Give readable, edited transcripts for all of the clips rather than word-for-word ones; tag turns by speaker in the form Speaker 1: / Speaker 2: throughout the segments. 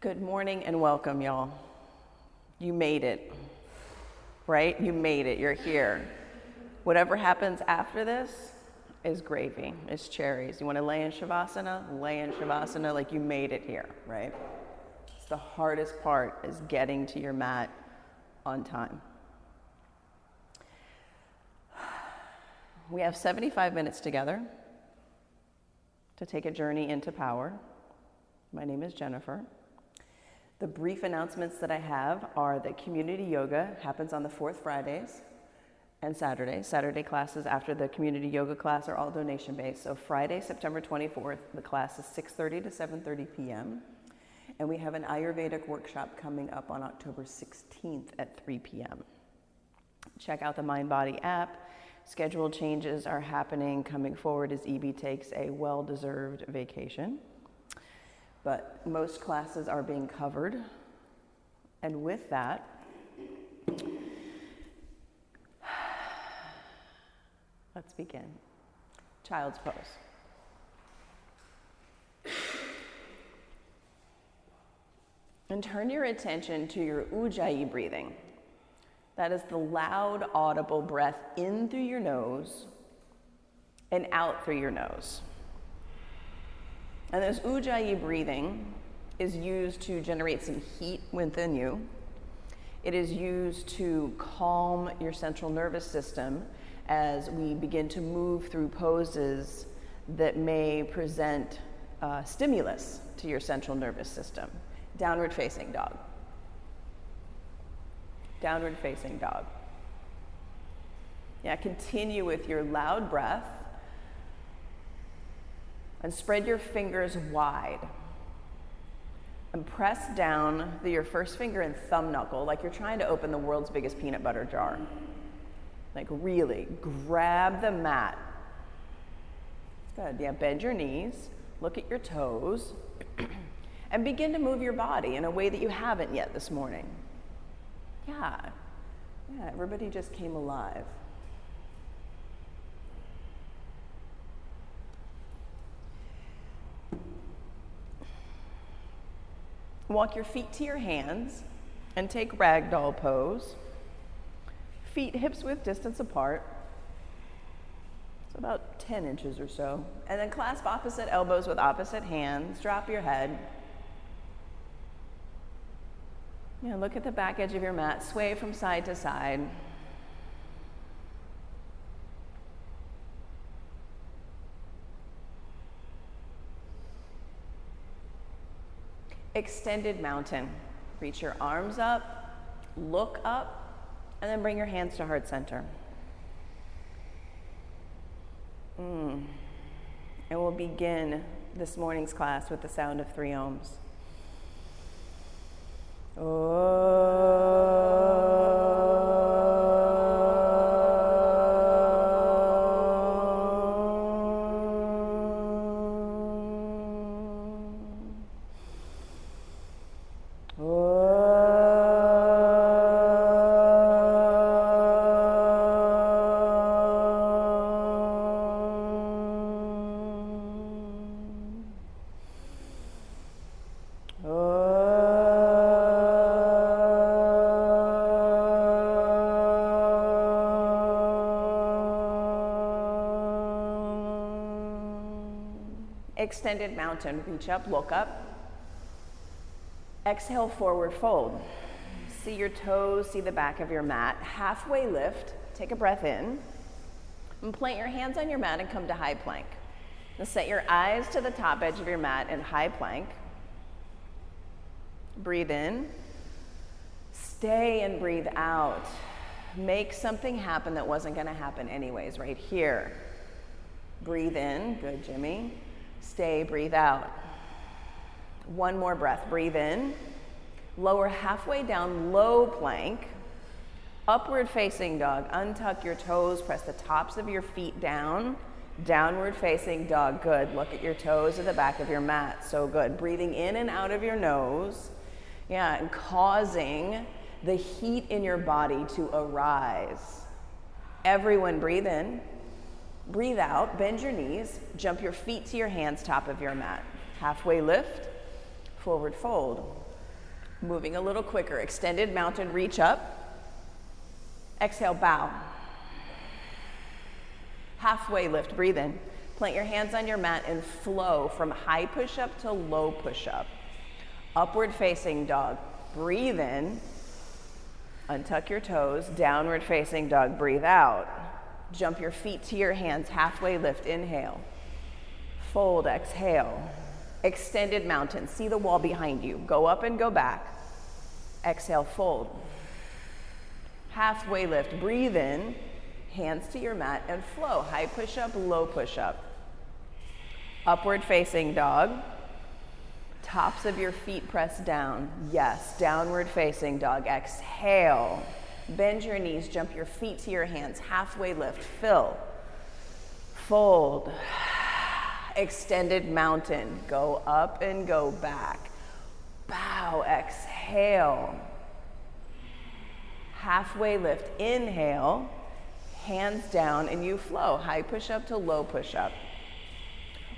Speaker 1: Good morning and welcome, y'all. You made it, right? You made it, you're here. Whatever happens after this is gravy, is cherries. You wanna lay in Shavasana like you made it here, right? It's the hardest part is getting to your mat on time. We have 75 minutes together to take a journey into power. My name is Jennifer. The brief announcements that I have are that community yoga happens on the fourth Fridays and Saturdays. Saturday classes after the community yoga class are all donation-based. So Friday, September 24th, the class is 6:30 to 7:30 p.m. And we have an Ayurvedic workshop coming up on October 16th at 3 p.m. Check out the Mind Body app. Schedule changes are happening coming forward as EB takes a well-deserved vacation. But most classes are being covered. And with that, let's begin. Child's pose. And turn your attention to your Ujjayi breathing. That is the loud, audible breath in through your nose and out through your nose. And this Ujjayi breathing is used to generate some heat within you. It is used to calm your central nervous system as we begin to move through poses that may present stimulus to your central nervous system. Downward facing dog. Downward facing dog. Yeah, continue with your loud breath. And spread your fingers wide. And press down your first finger and thumb knuckle like you're trying to open the world's biggest peanut butter jar. Like really, grab the mat. Good, yeah, bend your knees, look at your toes, and begin to move your body in a way that you haven't yet this morning. Yeah, everybody just came alive. Walk your feet to your hands and take ragdoll pose. Feet hips width distance apart. It's about 10 inches or so. And then clasp opposite elbows with opposite hands. Drop your head. Yeah, look at the back edge of your mat. Sway from side to side. Extended mountain. Reach your arms up, look up, and then bring your hands to heart center. And we'll begin this morning's class with the sound of 3 ohms. Extended mountain, reach up, look up. Exhale, forward fold. See your toes, see the back of your mat. Halfway lift, take a breath in. And plant your hands on your mat and come to high plank. Now set your eyes to the top edge of your mat in high plank. Breathe in. Stay and breathe out. Make something happen that wasn't gonna happen anyways, right here. Breathe in, good Jimmy. Stay, breathe out. One more breath, breathe in. Lower halfway down, low plank. Upward facing dog, untuck your toes, press the tops of your feet down. Downward facing dog, good. Look at your toes at the back of your mat, so good. Breathing in and out of your nose. Yeah, and causing the heat in your body to arise. Everyone breathe in. Breathe out, bend your knees, jump your feet to your hands, top of your mat. Halfway lift, forward fold. Moving a little quicker, extended mountain, reach up. Exhale, bow. Halfway lift, breathe in. Plant your hands on your mat and flow from high push-up to low push-up. Upward facing dog, breathe in. Untuck your toes, downward facing dog, breathe out. Jump your feet to your hands, halfway lift, inhale. Fold, exhale. Extended mountain, see the wall behind you. Go up and go back. Exhale, fold. Halfway lift, breathe in. Hands to your mat and flow. High push-up, low push-up. Upward facing dog. Tops of your feet press down. Yes, downward facing dog. Exhale. Bend your knees, jump your feet to your hands. Halfway lift, fill. Fold. Extended mountain. Go up and go back. Bow, exhale. Halfway lift, inhale. Hands down and you flow. High push-up to low push-up.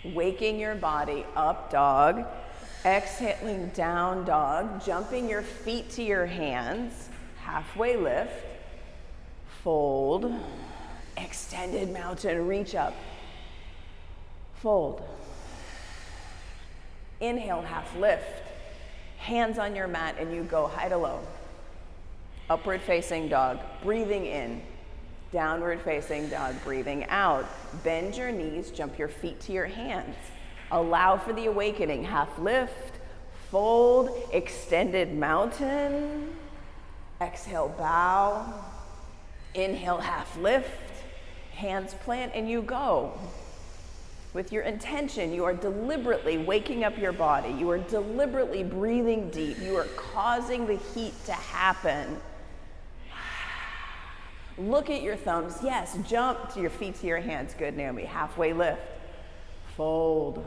Speaker 1: Waking your body, up dog. Exhaling, down dog. Jumping your feet to your hands. Halfway lift. Fold. Extended mountain, reach up. Fold. Inhale, half lift. Hands on your mat and you go high to low. Upward facing dog, breathing in. Downward facing dog, breathing out. Bend your knees, jump your feet to your hands. Allow for the awakening, half lift. Fold, extended mountain. Exhale, bow. Inhale, half lift. Hands plant and you go. With your intention, you are deliberately waking up your body. You are deliberately breathing deep. You are causing the heat to happen. Look at your thumbs. Yes, jump to your feet to your hands. Good, Naomi. Halfway lift. Fold.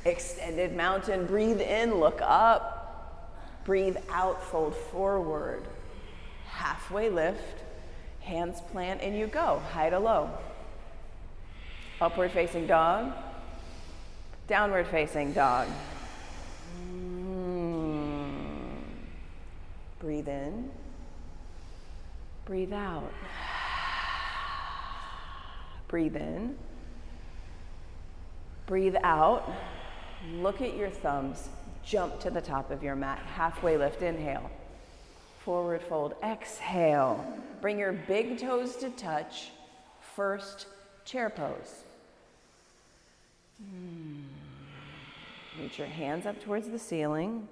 Speaker 1: Extended mountain. Breathe in, look up. Breathe out, fold forward. Halfway lift. Hands plant and you go. High to low. Upward facing dog. Downward facing dog. Breathe in. Breathe out. Breathe in. Breathe out. Look at your thumbs. Jump to the top of your mat. Halfway lift, inhale. Forward fold, exhale. Bring your big toes to touch. First, chair pose. Reach your hands up towards the ceiling.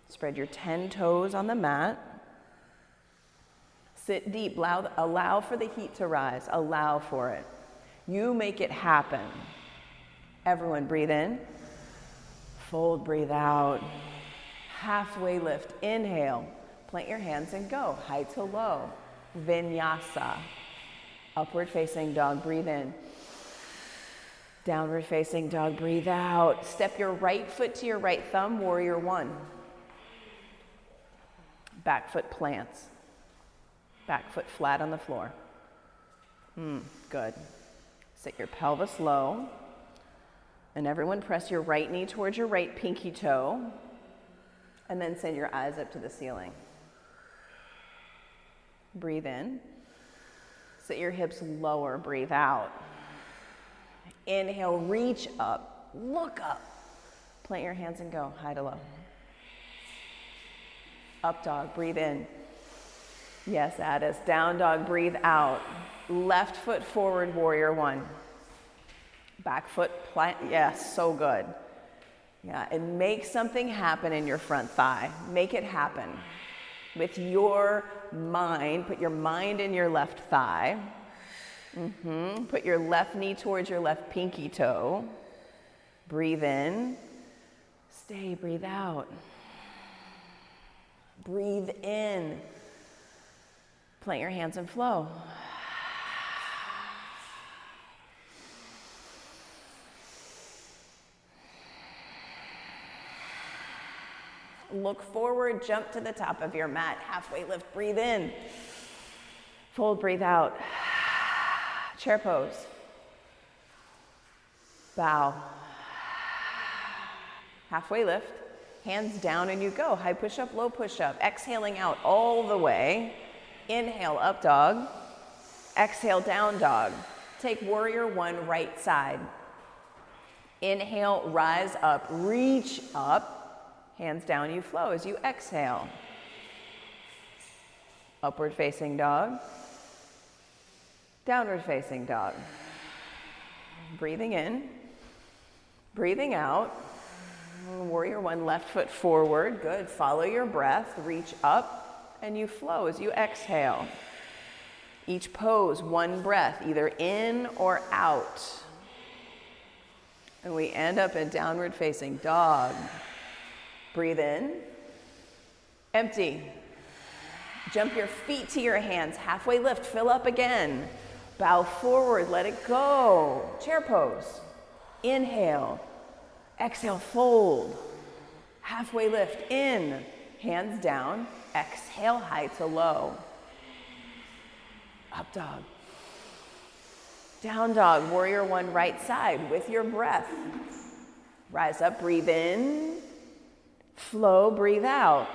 Speaker 1: Spread your 10 toes on the mat. Sit deep, allow for the heat to rise, allow for it. You make it happen. Everyone breathe in, fold, breathe out. Halfway lift, inhale, plant your hands and go, high to low. Vinyasa, upward facing dog, breathe in. Downward facing dog, breathe out. Step your right foot to your right thumb, warrior one. Back foot plants. Back foot flat on the floor. Good. Sit your pelvis low. And everyone press your right knee towards your right pinky toe. And then send your eyes up to the ceiling. Breathe in. Sit your hips lower, breathe out. Inhale, reach up, look up. Plant your hands and go, high to low. Up dog, breathe in. Yes, Addis. Down dog, breathe out. Left foot forward, warrior one. Back foot plant, yes, so good. Yeah, and make something happen in your front thigh. Make it happen. With your mind, put your mind in your left thigh. Put your left knee towards your left pinky toe. Breathe in. Stay, breathe out. Breathe in. Plant your hands and flow. Look forward, jump to the top of your mat. Halfway lift, breathe in. Fold, breathe out. Chair pose. Bow. Halfway lift. Hands down and you go. High push-up, low push-up. Exhaling out all the way. Inhale, up dog. Exhale, down dog. Take warrior one, right side. Inhale, rise up, reach up. Hands down, you flow as you exhale. Upward facing dog. Downward facing dog. Breathing in. Breathing out. Warrior one, left foot forward. Good. Follow your breath. Reach up and you flow as you exhale. Each pose, one breath, either in or out. And we end up in downward facing dog. Breathe in. Empty. Jump your feet to your hands. Halfway lift. Fill up again. Bow forward. Let it go. Chair pose. Inhale. Exhale, fold. Halfway lift, in. Hands down. Exhale, high to low. Up dog. Down dog, warrior one, right side with your breath. Rise up, breathe in. Flow, breathe out.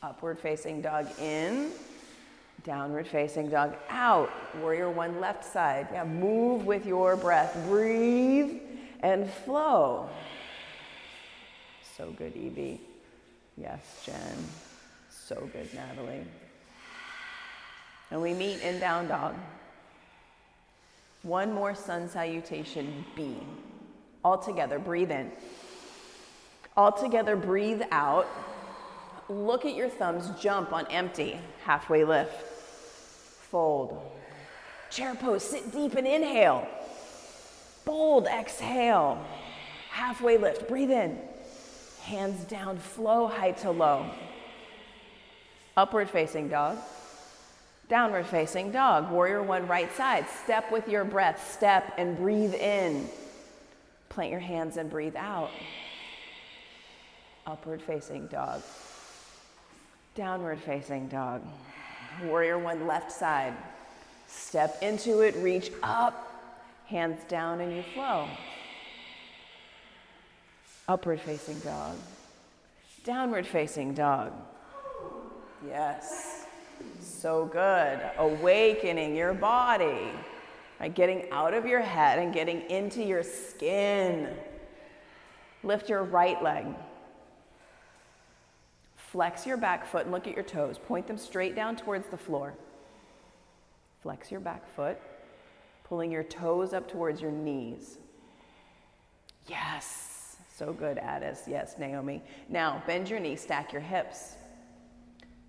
Speaker 1: Upward facing dog in. Downward facing dog out. Warrior one, left side. Yeah, move with your breath. Breathe and flow. So good, Evie. Yes, Jen. So good, Natalie. And we meet in down dog. One more sun salutation, B. All together, breathe in. All together, breathe out. Look at your thumbs, jump on empty. Halfway lift. Fold. Chair pose, sit deep and inhale. Fold, exhale. Halfway lift, breathe in. Hands down, flow high to low. Upward facing dog. Downward facing dog. Warrior one, right side. Step with your breath. Step and breathe in. Plant your hands and breathe out. Upward facing dog. Downward facing dog. Warrior one, left side. Step into it, reach up. Hands down and you flow. Upward facing dog. Downward facing dog. Yes. So good. Awakening your body. Right? Getting out of your head and getting into your skin. Lift your right leg. Flex your back foot and look at your toes. Point them straight down towards the floor. Flex your back foot, pulling your toes up towards your knees. Yes. So good, Addis. Yes, Naomi. Now, bend your knee, stack your hips.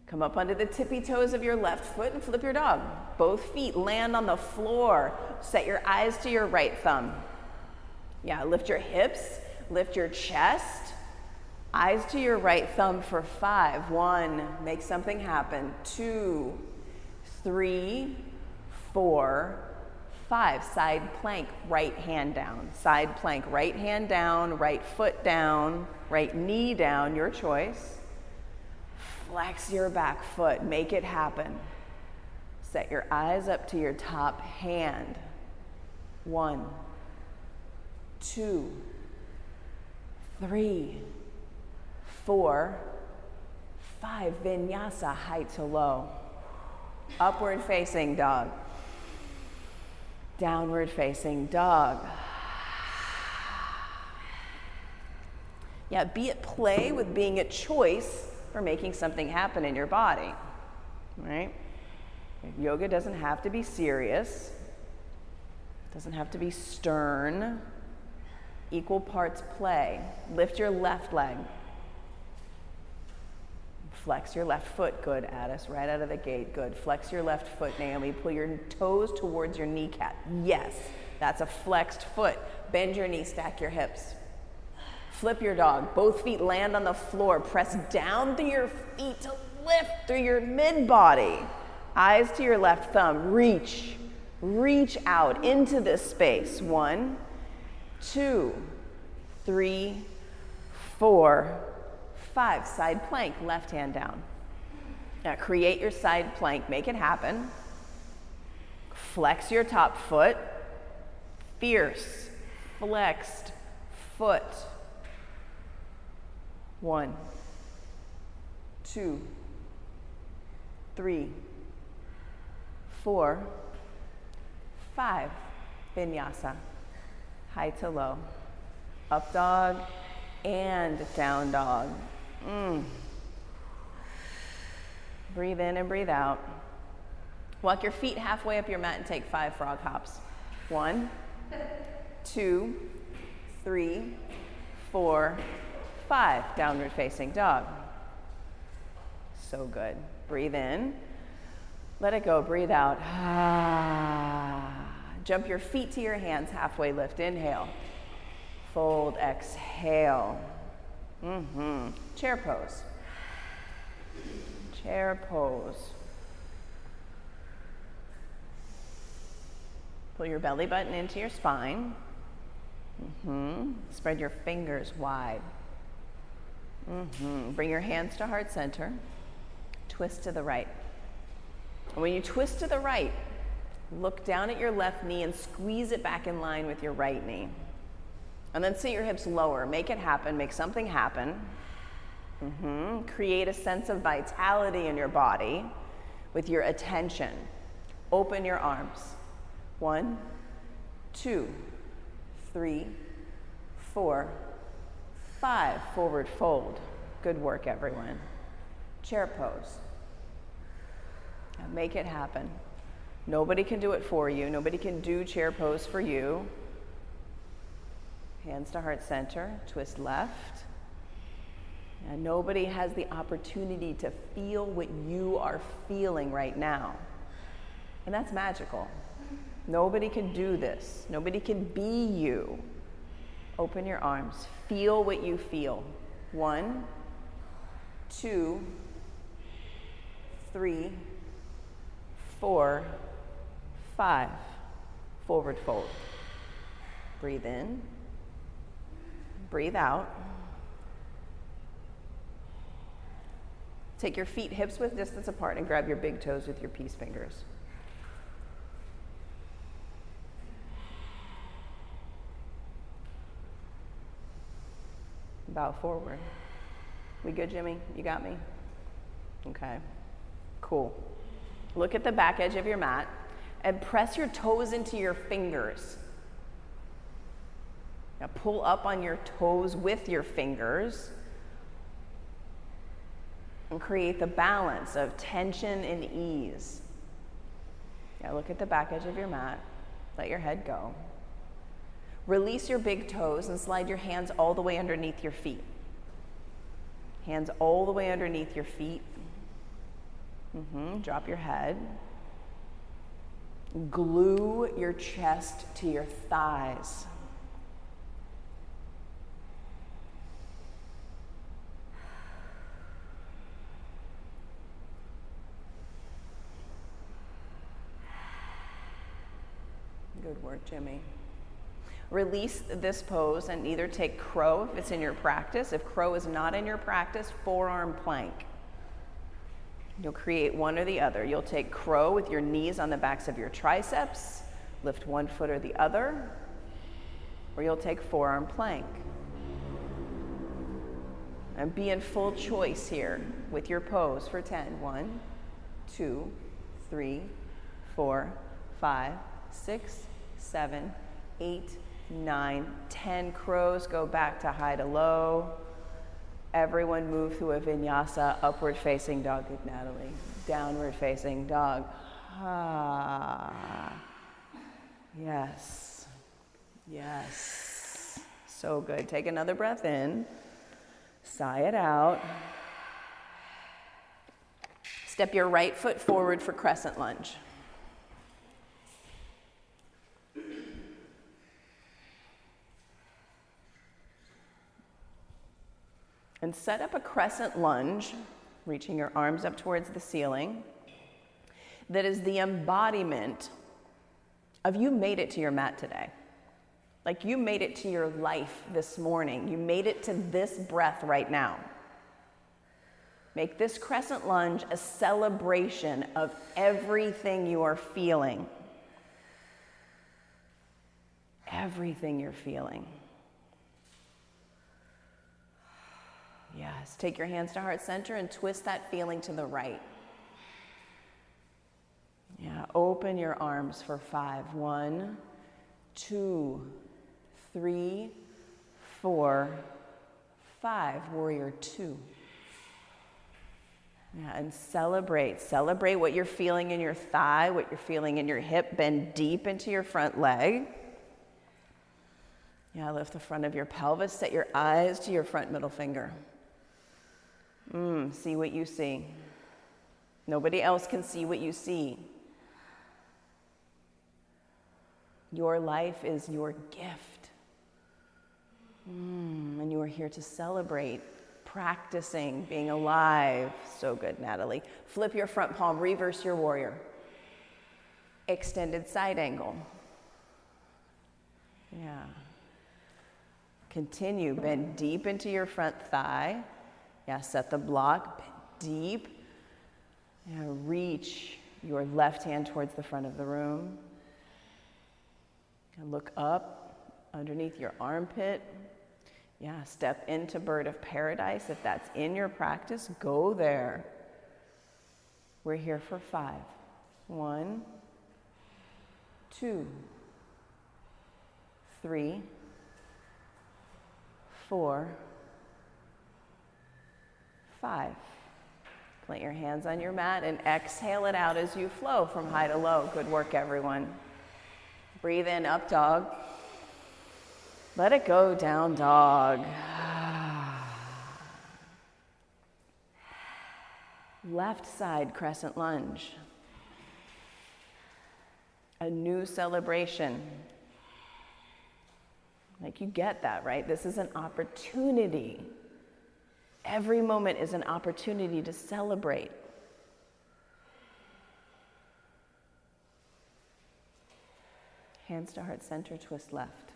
Speaker 1: Come up onto the tippy toes of your left foot and flip your dog. Both feet land on the floor. Set your eyes to your right thumb. Yeah, lift your hips, lift your chest. Eyes to your right thumb for 5. 1, make something happen. 2, 3, 4, 5. Side plank, right hand down. Side plank, right hand down, right foot down, right knee down, your choice. Flex your back foot, make it happen. Set your eyes up to your top hand. 1, 2, 3, 4, 5. Vinyasa, high to low. Upward facing dog. Downward facing dog. Yeah, be at play with being at choice for making something happen in your body, right? Yoga doesn't have to be serious. Doesn't have to be stern. Equal parts play. Lift your left leg. Flex your left foot. Good, Addis. Right out of the gate. Good. Flex your left foot, Naomi. Pull your toes towards your kneecap. Yes, that's a flexed foot. Bend your knee, stack your hips. Flip your dog. Both feet land on the floor. Press down through your feet to lift through your mid-body. Eyes to your left thumb. Reach. Reach out into this space. 1, 2, 3, 4, 5. Side plank, left hand down. Now create your side plank, make it happen. Flex your top foot. Fierce, flexed foot. 1, 2, 3, 4, 5. Vinyasa. High to low. Up dog and down dog. Breathe in and breathe out. Walk your feet halfway up your mat and take 5 frog hops. 1, 2, 3, 4, 5. Downward facing dog. So good. Breathe in. Let it go. Breathe out. Jump your feet to your hands. Halfway lift. Inhale. Fold. Exhale. Chair pose. Chair pose. Pull your belly button into your spine. Spread your fingers wide. Bring your hands to heart center. Twist to the right. And when you twist to the right, look down at your left knee and squeeze it back in line with your right knee. And then sit your hips lower. Make it happen. Make something happen. Create a sense of vitality in your body with your attention. Open your arms. 1, 2, 3, 4, 5. Forward fold. Good work, everyone. Chair pose. Now make it happen. Nobody can do it for you. Nobody can do chair pose for you. Hands to heart center. Twist left. And nobody has the opportunity to feel what you are feeling right now. And that's magical. Nobody can do this. Nobody can be you. Open your arms. Feel what you feel. 1, 2, 3, 4, 5. Forward fold. Breathe in. Breathe out. Take your feet hips width distance apart and grab your big toes with your peace fingers. Bow forward. We good, Jimmy? You got me? Okay. Cool. Look at the back edge of your mat and press your toes into your fingers. Now pull up on your toes with your fingers and create the balance of tension and ease. Now look at the back edge of your mat. Let your head go. Release your big toes and slide your hands all the way underneath your feet. Hands all the way underneath your feet. Drop your head. Glue your chest to your thighs. Good work, Jimmy. Release this pose and either take crow if it's in your practice. If crow is not in your practice, forearm plank. You'll create one or the other. You'll take crow with your knees on the backs of your triceps, lift one foot or the other, or you'll take forearm plank. And be in full choice here with your pose for 10. 1, 2, 3, 4, 5, 6, 7, 8, 9, 10 crows. Go back to high to low. Everyone move through a vinyasa, upward facing dog. Good, Natalie. Downward facing dog. Yes. Yes. So good. Take another breath in. Sigh it out. Step your right foot forward for crescent lunge. And set up a crescent lunge, reaching your arms up towards the ceiling, that is the embodiment of you made it to your mat today. Like you made it to your life this morning. You made it to this breath right now. Make this crescent lunge a celebration of everything you are feeling. Everything you're feeling. Yes. Yes, take your hands to heart center and twist that feeling to the right. Yeah, open your arms for 5. 1, 2, 3, 4, 5. Warrior 2. Yeah, and celebrate. Celebrate what you're feeling in your thigh, what you're feeling in your hip. Bend deep into your front leg. Yeah, lift the front of your pelvis. Set your eyes to your front middle finger. See what you see. Nobody else can see what you see. Your life is your gift. And you are here to celebrate, practicing, being alive. So good, Natalie. Flip your front palm, reverse your warrior. Extended side angle. Yeah. Continue, bend deep into your front thigh. Yeah, set the block, bend deep. Yeah, reach your left hand towards the front of the room. And look up underneath your armpit. Yeah, step into bird of paradise. If that's in your practice, go there. We're here for 5. 1, 2, 3, 4, 5. Plant your hands on your mat and exhale it out as you flow from high to low. Good work, everyone. Breathe in, up dog. Let it go, down dog. Left side crescent lunge. A new celebration. Like, you get that, right? This is an opportunity. Every moment is an opportunity to celebrate. Hands to heart center, twist left.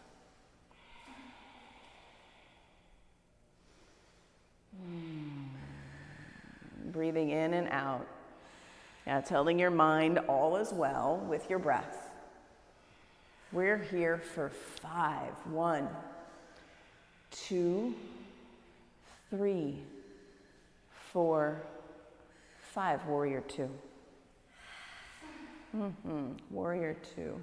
Speaker 1: Breathing in and out. Now telling your mind all is well with your breath. We're here for 5. 1, 2, 3, 4, 5. Warrior 2. Warrior 2.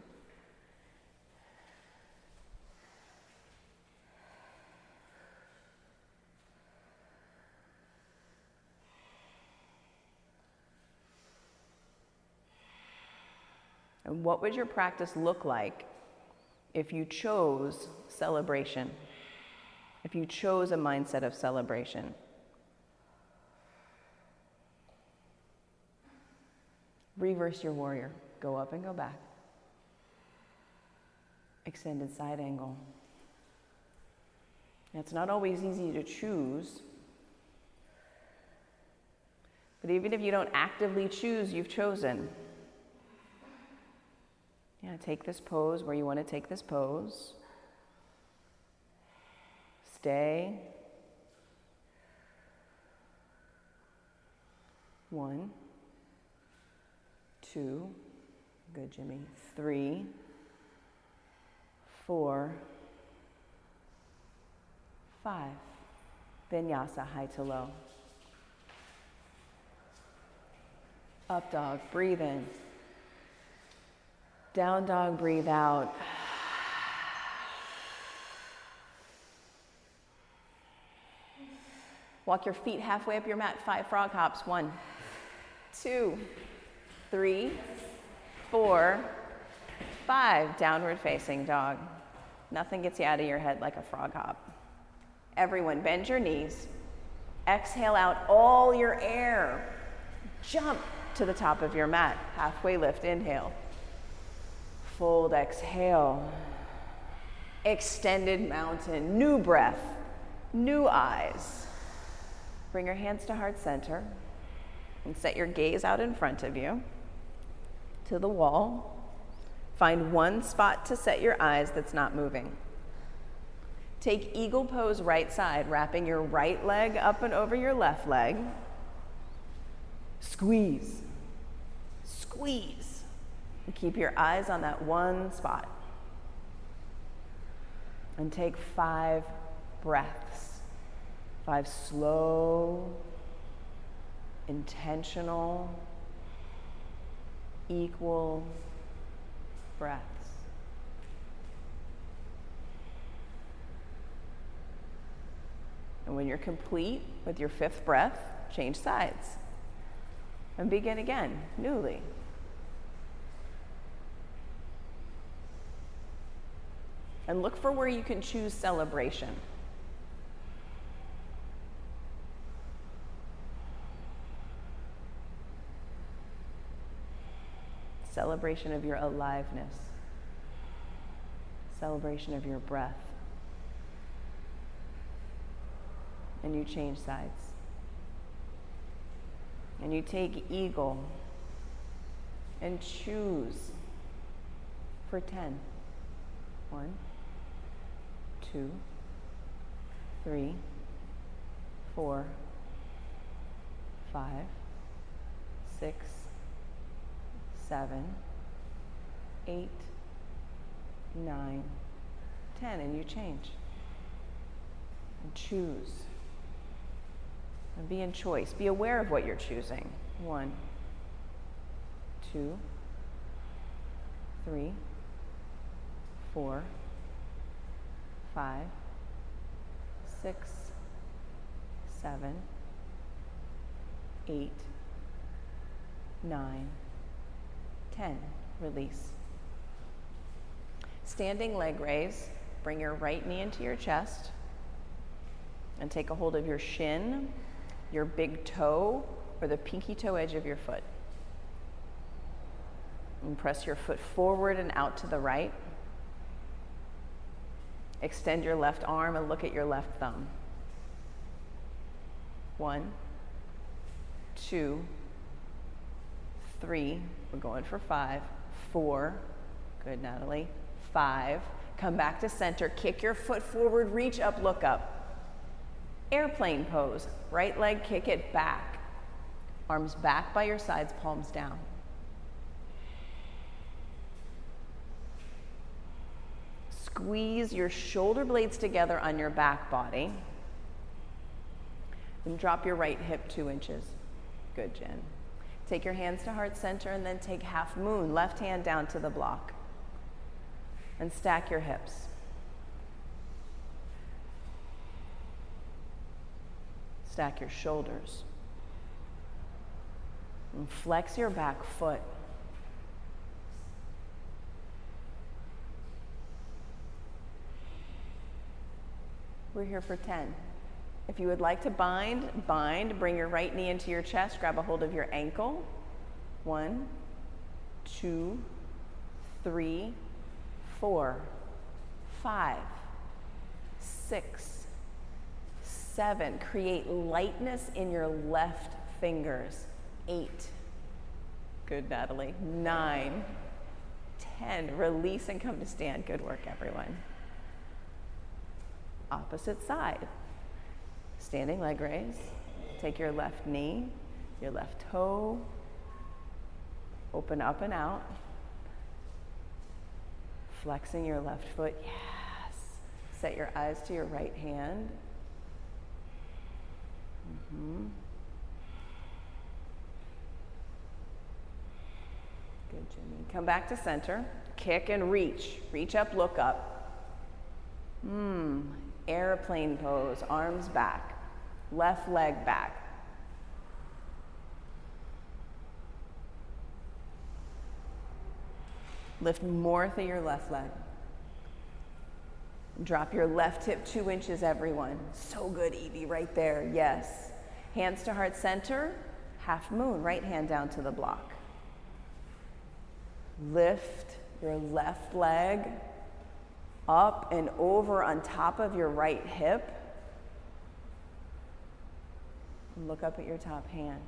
Speaker 1: And what would your practice look like if you chose celebration? If you chose a mindset of celebration? Reverse your warrior. Go up and go back. Extended side angle. It's not always easy to choose. But even if you don't actively choose, you've chosen. Yeah, take this pose where you want to take this pose. Stay. 1, 2, good, Jimmy. 3, 4, 5. Vinyasa, high to low. Up dog, breathe in. Down dog, breathe out. Walk your feet halfway up your mat, 5 frog hops. 1, 2, 3, 4, 5. Downward facing dog. Nothing gets you out of your head like a frog hop. Everyone, bend your knees. Exhale out all your air. Jump to the top of your mat. Halfway lift, inhale. Fold, exhale. Extended mountain, new breath, new eyes. Bring your hands to heart center and set your gaze out in front of you to the wall. Find one spot to set your eyes that's not moving. Take eagle pose right side, wrapping your right leg up and over your left leg. Squeeze, squeeze. And keep your eyes on that one spot. And take 5 breaths. 5 slow, intentional, equal breaths. And when you're complete with your 5th breath, change sides and begin again, newly. And look for where you can choose celebration. Celebration of your aliveness. Celebration of your breath. And you change sides. And you take eagle and choose for 10. 1, 2, 3, 4, 5, 6, 7, 8, 9, 10, and you change. And choose. And be in choice. Be aware of what you're choosing. 1, 2, 3, 4, 5, 6, 7, 8, 9, 10. Release. Standing leg raise. Bring your right knee into your chest and take a hold of your shin, your big toe, or the pinky toe edge of your foot. And press your foot forward and out to the right. Extend your left arm and look at your left thumb. 1, 2, 3, we're going for 5, 4, good Natalie, 5, come back to center, kick your foot forward, reach up, look up. Airplane pose, right leg, kick it back. Arms back by your sides, palms down. Squeeze your shoulder blades together on your back body. And drop your right hip 2 inches. Good, Jen. Take your hands to heart center and then take half moon, left hand down to the block. And stack your hips. Stack your shoulders. And flex your back foot. We're here for 10. If you would like to bind, bring your right knee into your chest, grab a hold of your ankle. 1, 2, 3, 4, 5, 6, 7. Create lightness in your left fingers. 8. Good, Natalie. 9, 10. Release and come to stand. Good work, everyone. Opposite side. Standing leg raise. Take your left knee, your left toe, open up and out. Flexing your left foot, yes. Set your eyes to your right hand. Good, Jimmy. Come back to center. Kick and reach. Reach up, look up. Airplane pose, arms back, left leg back. Lift more through your left leg. Drop your left hip 2 inches, everyone. So good, Evie, right there, yes. Hands to heart center, half moon, right hand down to the block. Lift your left leg up and over on top of your right hip. Look up at your top hand.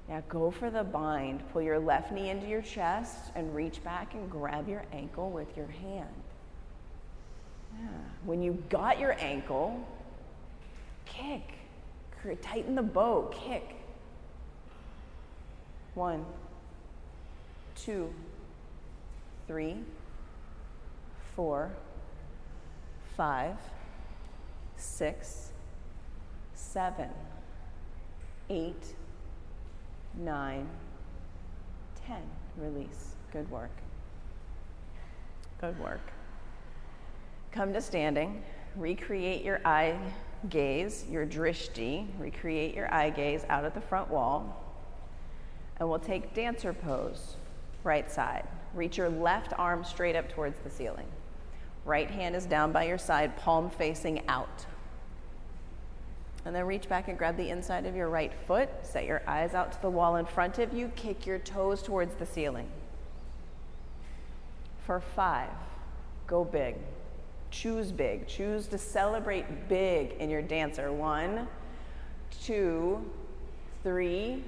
Speaker 1: Now go for the bind. Pull your left knee into your chest and reach back and grab your ankle with your hand. Yeah. When you got your ankle, kick. Tighten the bow, kick. 1, 2, 3, 4, 5, 6, 7, 8, 9, 10. Release. Good work. Good work. Come to standing. Recreate your eye gaze, your drishti. Recreate your eye gaze out at the front wall. And we'll take dancer pose, right side. Reach your left arm straight up towards the ceiling. Right hand is down by your side, palm facing out. And then reach back and grab the inside of your right foot. Set your eyes out to the wall in front of you. Kick your toes towards the ceiling. For 5, go big. Choose big. Choose to celebrate big in your dancer. 1, 2, 3,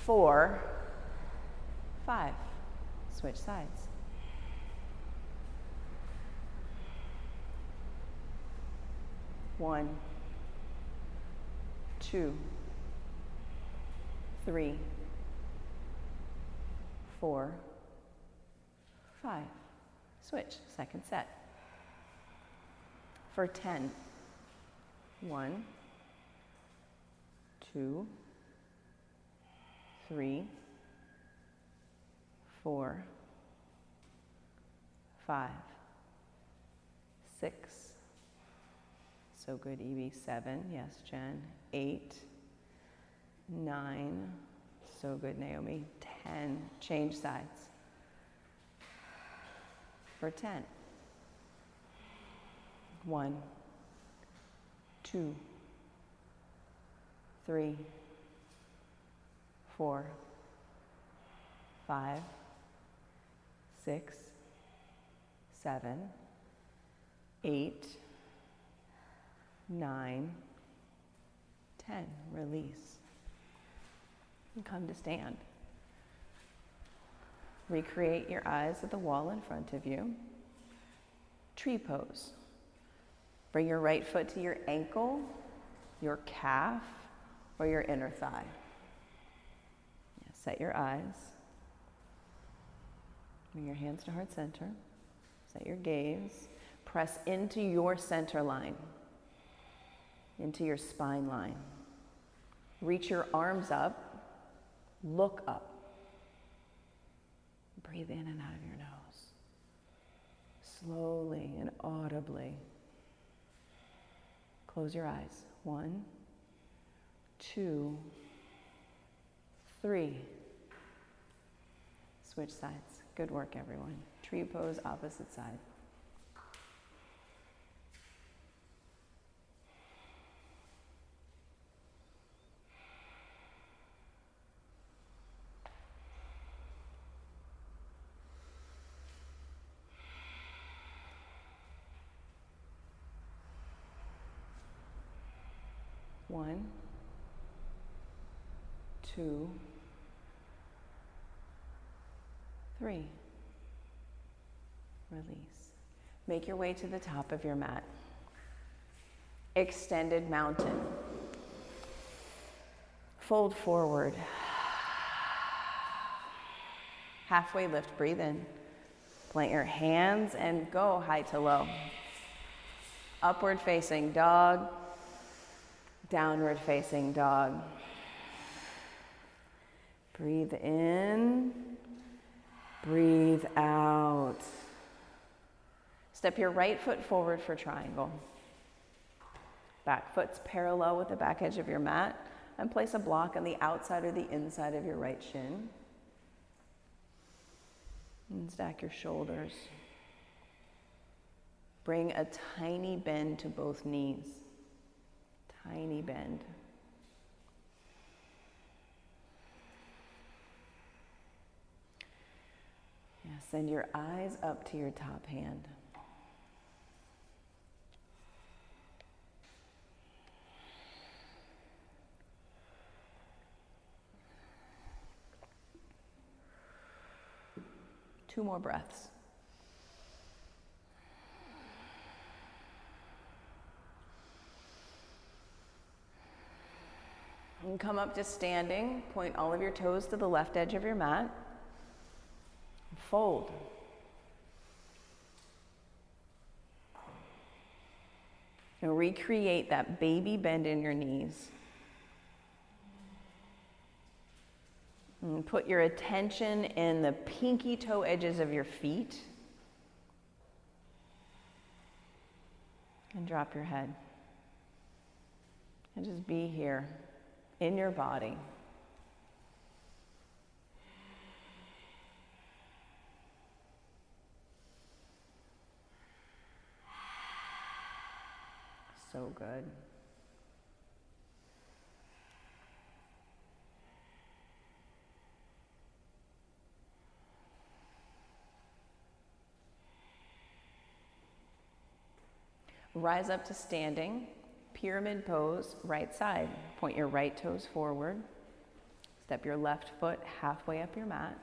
Speaker 1: 4, 5. Switch sides. One, 2, 3, 4, 5. Switch, second set. For 10, 1, 2, 3, 4, 5, 6. So good, Evie. 7, yes, Jen. 8, 9, so good, Naomi. 10, change sides. For 10. 1, 2, 3, 4, 5, 6, 7, 8, 9, 10. Release. And come to stand. Recreate your eyes at the wall in front of you. Tree pose. Bring your right foot to your ankle, your calf, or your inner thigh. Set your eyes. Bring your hands to heart center. Set your gaze. Press into your center line, into your spine line. Reach your arms up. Look up. Breathe in and out of your nose. Slowly and audibly. Close your eyes. 1, 2, 3. Switch sides. Good work, everyone. Tree pose, opposite side. One, 2, 3. Release. Make your way to the top of your mat. Extended mountain. Fold forward. Halfway lift, breathe in. Plant your hands and go high to low. Upward facing dog. Downward facing dog. Breathe in. Breathe out. Step your right foot forward for triangle. Back foot's parallel with the back edge of your mat, and place a block on the outside or the inside of your right shin. And stack your shoulders. Bring a tiny bend to both knees. Tiny bend. Yeah, send your eyes up to your top hand. Two more breaths. And come up to standing. Point all of your toes to the left edge of your mat. Fold. And recreate that baby bend in your knees. And put your attention in the pinky toe edges of your feet. And drop your head. And just be here in your body. So good. Rise up to standing, pyramid pose, right side. Point your right toes forward. Step your left foot halfway up your mat.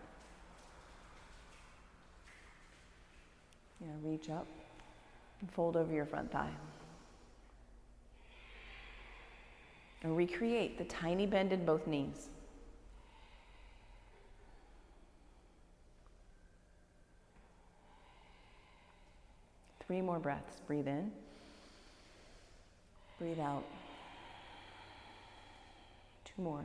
Speaker 1: Reach up and fold over your front thigh. And recreate the tiny bend in both knees. Three more breaths. Breathe in. Breathe out. Two more.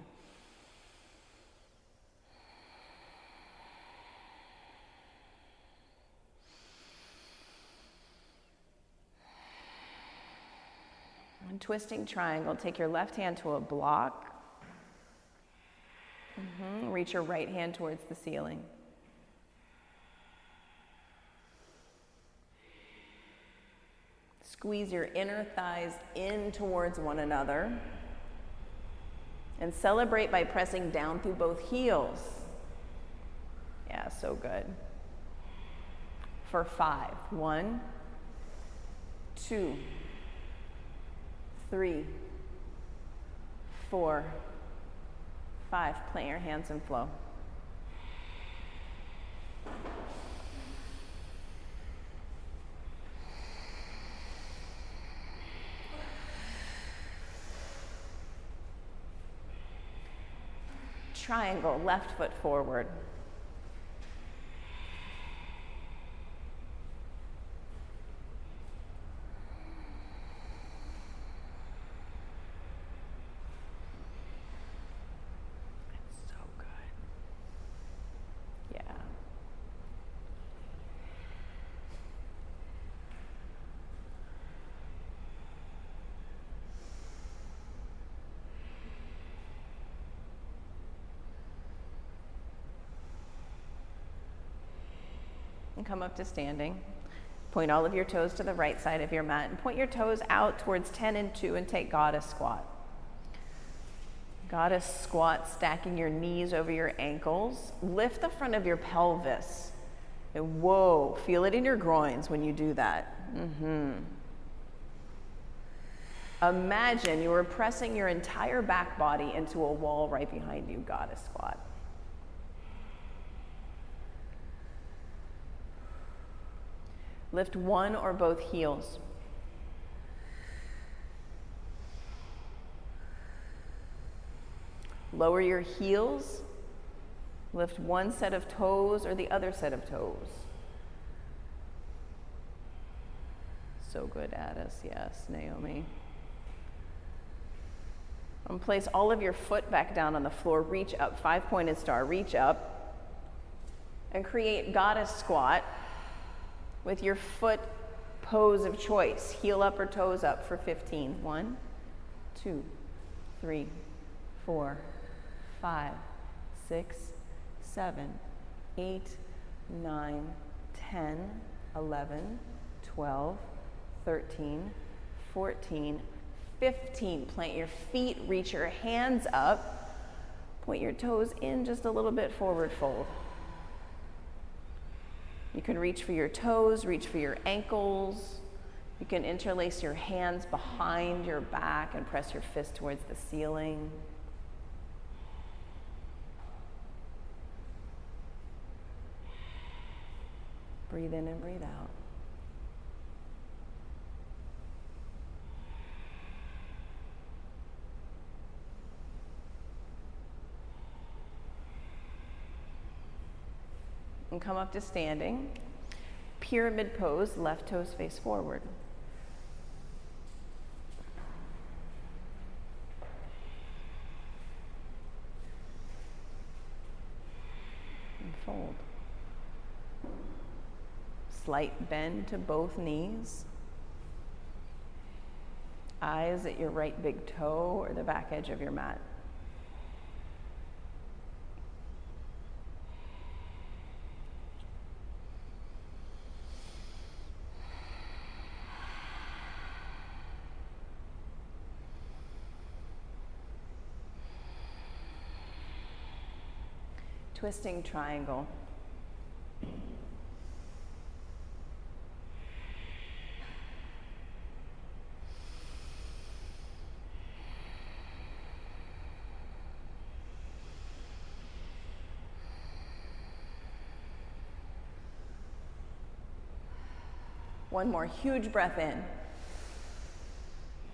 Speaker 1: And twisting triangle, take your left hand to a block. Reach your right hand towards the ceiling. Squeeze your inner thighs in towards one another. And celebrate by pressing down through both heels. Yeah, so good. For 5. 1, 2, 3, 4, 5. Plant your hands and flow. Triangle, left foot forward. That's so good. Yeah. And come up to standing. Point all of your toes to the right side of your mat and point your toes out towards 10 and 2 and take goddess squat. Goddess squat, stacking your knees over your ankles. Lift the front of your pelvis. And whoa, feel it in your groins when you do that. Imagine you were pressing your entire back body into a wall right behind you, goddess squat. Lift one or both heels. Lower your heels. Lift one set of toes or the other set of toes. So good, Addis. Yes, Naomi. And place all of your foot back down on the floor. Reach up, 5-pointed star. Reach up and create goddess squat with your foot pose of choice. Heel up or toes up for 15. 1, 2, 3, 4, 5, 6, 7, 8, 9, 10, 11, 12, 13, 14, 15. Plant your feet, reach your hands up. Point your toes in just a little bit, forward fold. You can reach for your toes, reach for your ankles. You can interlace your hands behind your back and press your fist towards the ceiling. Breathe in and breathe out. And come up to standing. Pyramid pose, left toes face forward. Slight bend to both knees. Eyes at your right big toe or the back edge of your mat. Twisting triangle. One more huge breath in.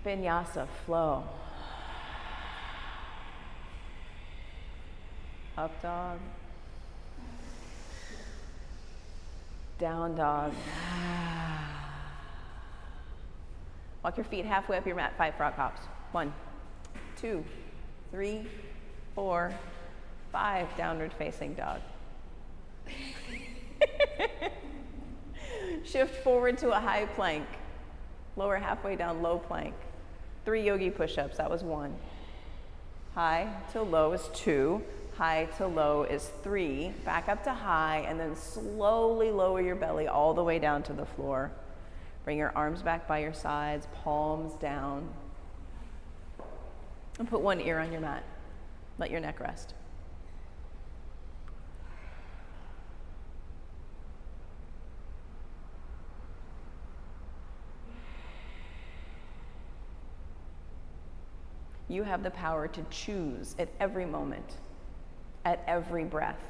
Speaker 1: Vinyasa, flow. Up dog. Down dog. Walk your feet halfway up your mat, 5 frog hops. 1, 2, 3, 4, 5, downward facing dog. Shift forward to a high plank. Lower halfway down, low plank. 3 yogi push-ups, that was 1. High to low is 2. High to low is 3. Back up to high, and then slowly lower your belly all the way down to the floor. Bring your arms back by your sides, palms down. And put one ear on your mat. Let your neck rest. You have the power to choose at every moment, at every breath.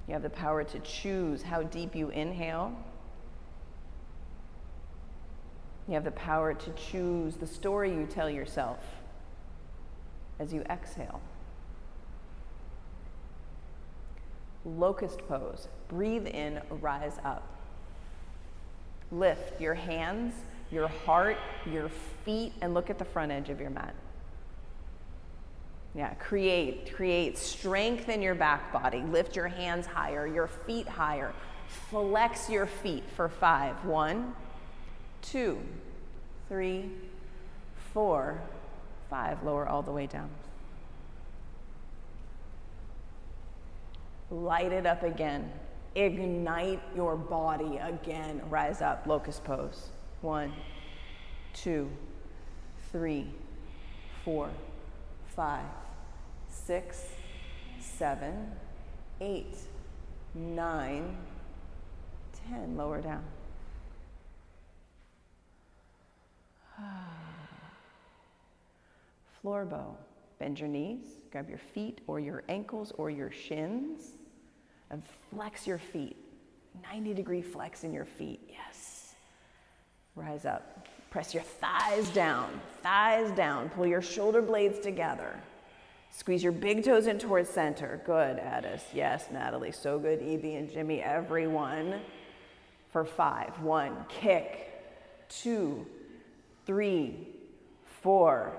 Speaker 1: You have the power to choose how deep you inhale. You have the power to choose the story you tell yourself as you exhale. Locust pose. Breathe in, rise up. Lift your hands, your heart, your feet, and look at the front edge of your mat. Yeah, create strength in your back body. Lift your hands higher, your feet higher. Flex your feet for 5. 1, 2, 3, 4, 5. Lower all the way down. Light it up again. Ignite your body again. Rise up, locust pose. 1, 2, 3, 4, 5, 6, 7, 8, 9, 10. Lower down. Floor bow. Bend your knees, grab your feet or your ankles or your shins, and flex your feet. 90-degree flex in your feet. Yes. Rise up. Press your thighs down. Thighs down. Pull your shoulder blades together. Squeeze your big toes in towards center. Good, Addis. Yes, Natalie. So good. Evie and Jimmy, everyone. For 5. 1, kick. 2, 3, 4,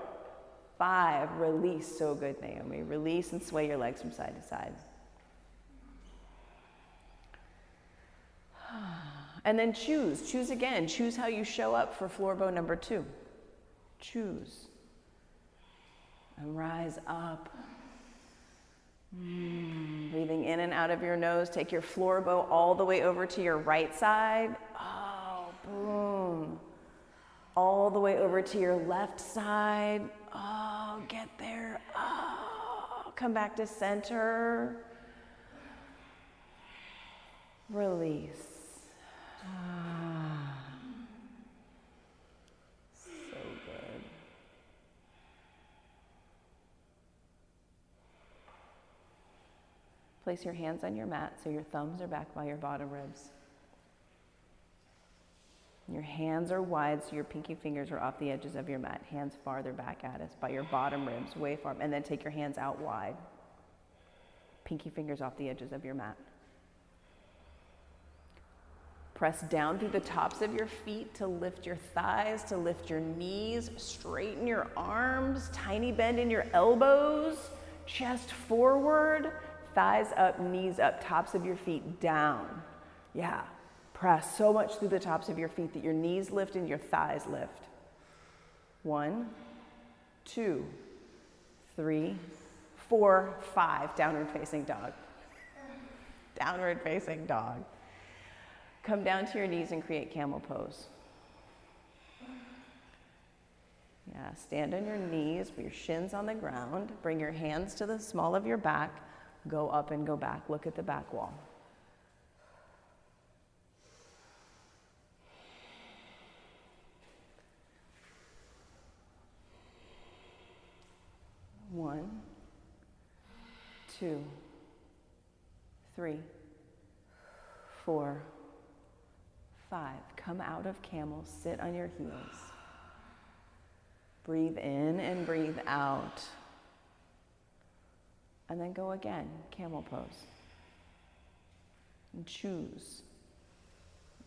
Speaker 1: 5. Release. So good, Naomi. Release and sway your legs from side to side. And then choose again. Choose how you show up for floor bow number 2. Choose. And rise up. Breathing in and out of your nose. Take your floor bow all the way over to your right side. Oh, boom. All the way over to your left side. Oh, get there. Oh, come back to center. Release. So good. Place your hands on your mat so your thumbs are back by your bottom ribs. Your hands are wide so your pinky fingers are off the edges of your mat. Hands farther back at us by your bottom ribs, way far. And then take your hands out wide. Pinky fingers off the edges of your mat. Press down through the tops of your feet to lift your thighs, to lift your knees, straighten your arms, tiny bend in your elbows. chest forward, thighs up, knees up, tops of your feet down. Yeah, press so much through the tops of your feet that your knees lift and your thighs lift. 1, 2, 3, 4, 5, downward facing dog. Downward facing dog. Come down to your knees and create camel pose. Yeah, stand on your knees, put your shins on the ground, bring your hands to the small of your back, go up and go back, look at the back wall. One, 2, 3, 4, 5. Come out of camel, sit on your heels. Breathe in and breathe out. And then go again, camel pose. And choose.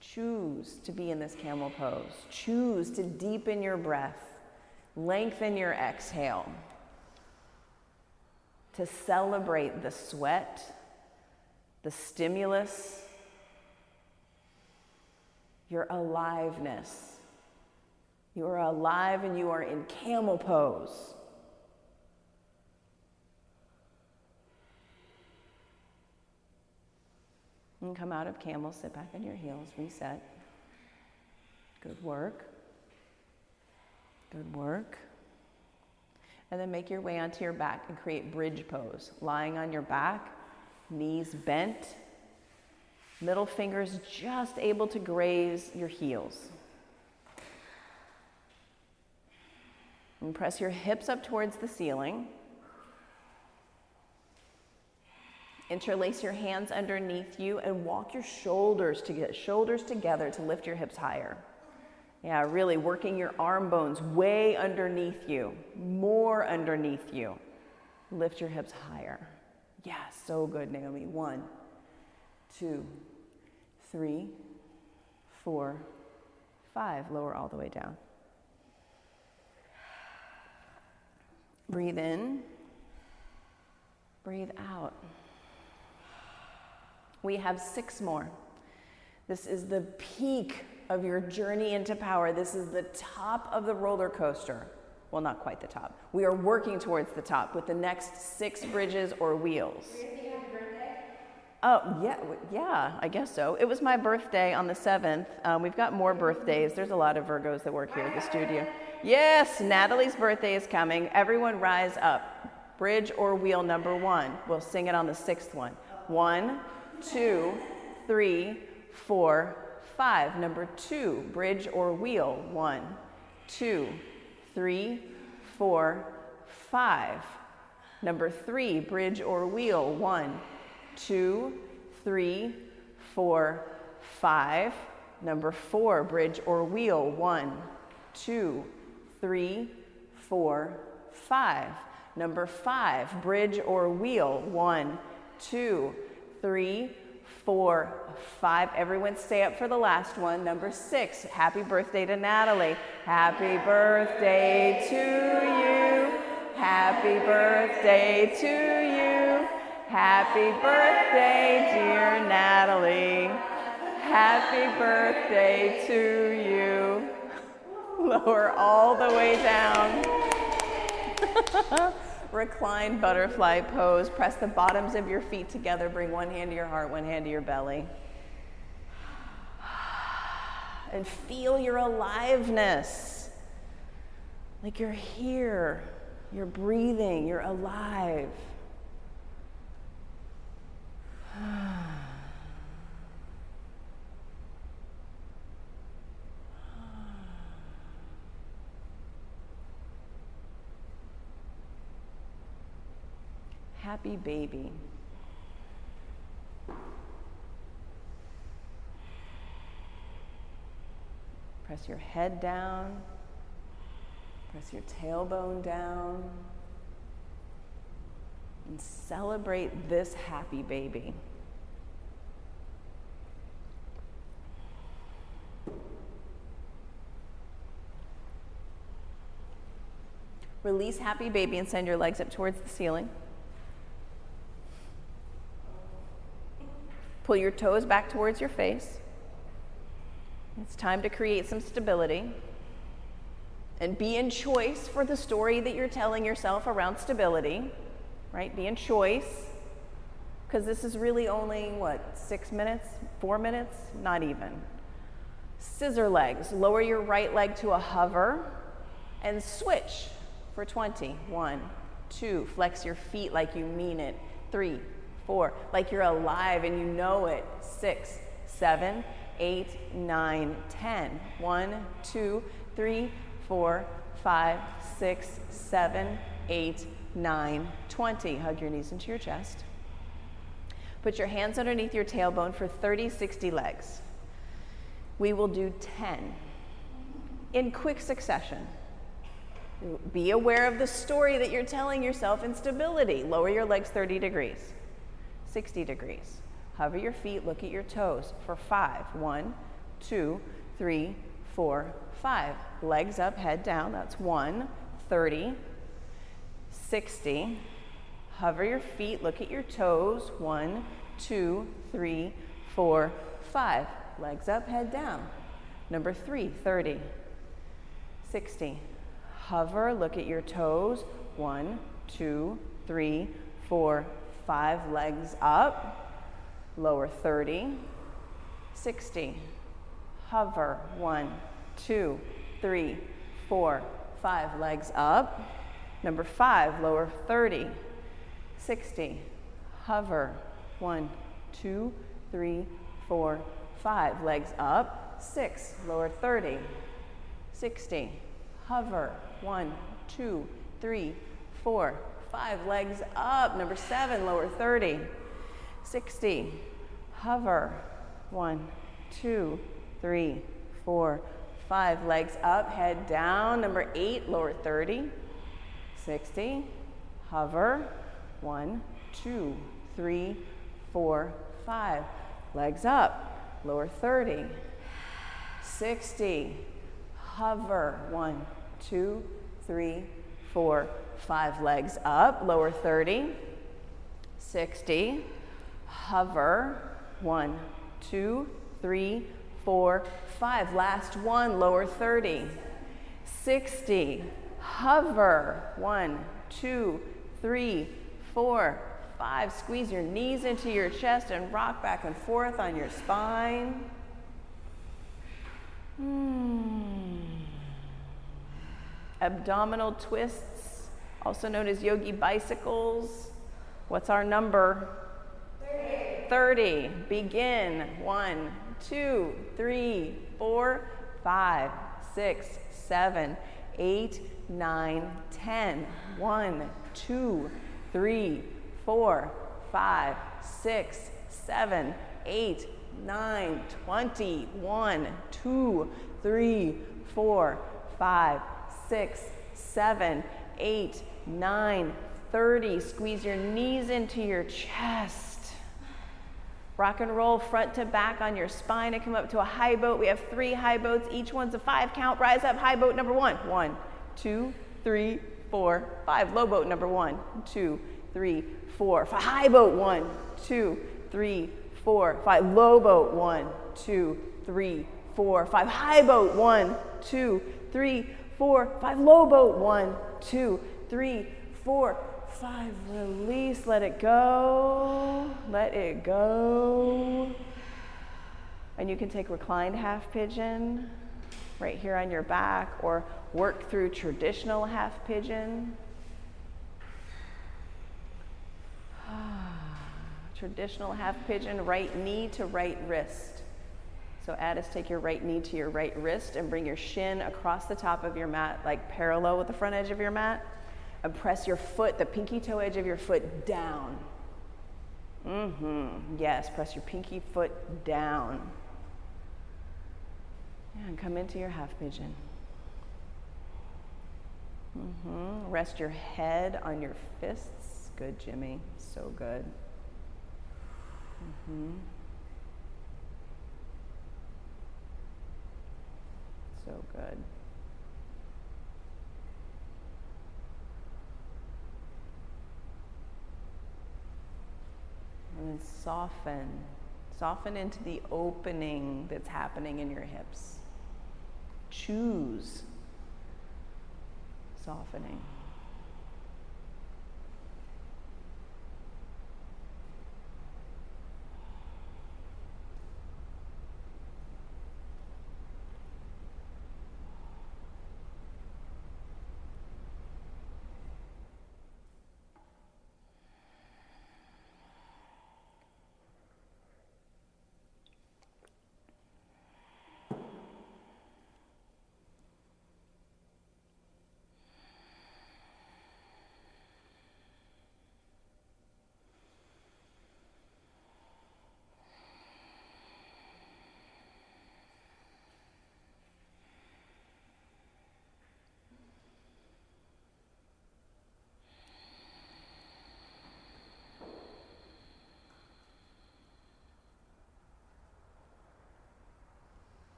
Speaker 1: Choose to be in this camel pose. Choose to deepen your breath. Lengthen your exhale. To celebrate the sweat, the stimulus, your aliveness. You are alive and you are in camel pose. And come out of camel, sit back on your heels, reset. Good work. Good work. And then make your way onto your back and create bridge pose. Lying on your back, knees bent, middle fingers just able to graze your heels. And press your hips up towards the ceiling. Interlace your hands underneath you and walk your shoulders together to lift your hips higher. Yeah, really working your arm bones way underneath you, more underneath you. Lift your hips higher. Yeah, so good, Naomi. 1, 2, 3, 4, 5. Lower all the way down. Breathe in, breathe out. We have 6 more. This is the peak of your journey into power. This is the top of the roller coaster. Well, not quite the top. We are working towards the top with the next 6 bridges or wheels.
Speaker 2: Are you saying happy birthday?
Speaker 1: Oh, yeah, I guess so. It was my birthday on the 7th. We've got more birthdays. There's a lot of Virgos that work here at the studio. Yes, Natalie's birthday is coming. Everyone rise up. Bridge or wheel number 1. We'll sing it on the 6th one. 1, 2, 3, 4, 5. Number 2, bridge or wheel. 1, 2, 3, 4, 5. Number 3, bridge or wheel. 1, 2, 3, 4, 5. Number 4, bridge or wheel. 1, 2, 3, 4, 5. Number 5, bridge or wheel. 1, 2, 3, 4, 5. Everyone stay up for the last one. Number 6, happy birthday to Natalie. Happy birthday to you. Happy birthday to you. Happy birthday, dear Natalie. Happy birthday to you. Lower all the way down. Recline butterfly pose. Press the bottoms of your feet together. Bring one hand to your heart, one hand to your belly. And feel your aliveness. Like you're here. You're breathing. You're alive. Happy baby. Press your head down. Press your tailbone down. And celebrate this happy baby. Release happy baby and send your legs up towards the ceiling. Pull your toes back towards your face. It's time to create some stability. And be in choice for the story that you're telling yourself around stability, right? Be in choice, because this is really only, 6 minutes, 4 minutes? Not even. Scissor legs. Lower your right leg to a hover and switch for 20. 1, 2. Flex your feet like you mean it. 3, 4. Like you're alive and you know it. 6, 7, 8, 9, 10. 1, 2, 3, 4, 5, 6, 7, 8, 9, 20. Hug your knees into your chest. Put your hands underneath your tailbone for 30, 60 legs. We will do 10 in quick succession. Be aware of the story that you're telling yourself in stability. Lower your legs 30 degrees, 60 degrees. Hover your feet, look at your toes for 5. 1, 2, 3, 4, 5. Legs up, head down. That's 1, 30, 60. Hover your feet, look at your toes. 1, 2, 3, 4, 5. Legs up, head down. Number 3, 30, 60. Hover, look at your toes. 1, 2, 3, 4, 5. Legs up. Lower 30, 60. Hover. 1, 2, 3, 4, 5. Legs up. Number 5, lower 30, 60. Hover. 1, 2, 3, 4, 5. Legs up. 6, lower 30, 60. Hover. 1, 2, 3, 4, 5. Legs up. Number 7, lower 30, 60. Hover. 1, 2, 3, 4, 5. Legs up, head down. Number 8, lower 30, 60. Hover. 1, 2, 3, 4, 5. Legs up, lower 30, 60. Hover. 1, 2, 3, 4, 5. Legs up, lower 30, 60. Hover. 1, 2, 3, 4, 5. Last one, lower 30, 60. Hover. 1, 2, 3, 4, 5. Squeeze your knees into your chest and rock back and forth on your spine. Abdominal twists, also known as yogi bicycles. What's our number? 30. Begin. 1, 2, 3, 4, 5, 6, 7, 8, 9, 10. 1, 2, 3, 4, 5, 6, 7, 8, 9, 20. 1, 2, 3, 4, 5, 6, 7, 8, 9, 30. Squeeze your knees into your chest. Rock and roll front to back on your spine and come up to a high boat. We have 3 high boats. Each one's a 5 count. Rise up, high boat number 1. 1, 2, 3, 4, 5. Low boat number 1, 2, 3, 4, 5. High boat 1, 2, 3, 4, 5. Low boat 1, 2, 3, 4, 5. High boat 1, 2, 3, 4, 5. Low boat 1, 2, 3, 4, 5. Release, let it go. Let it go. And you can take reclined half pigeon right here on your back or work through traditional half pigeon. Traditional half pigeon, right knee to right wrist. So Addis, take your right knee to your right wrist and bring your shin across the top of your mat, like parallel with the front edge of your mat. And press your foot, the pinky toe edge of your foot down. Yes, press your pinky foot down. And come into your half pigeon. Rest your head on your fists. Good, Jimmy. So good. So good. And then Soften into the opening that's happening in your hips. Choose softening.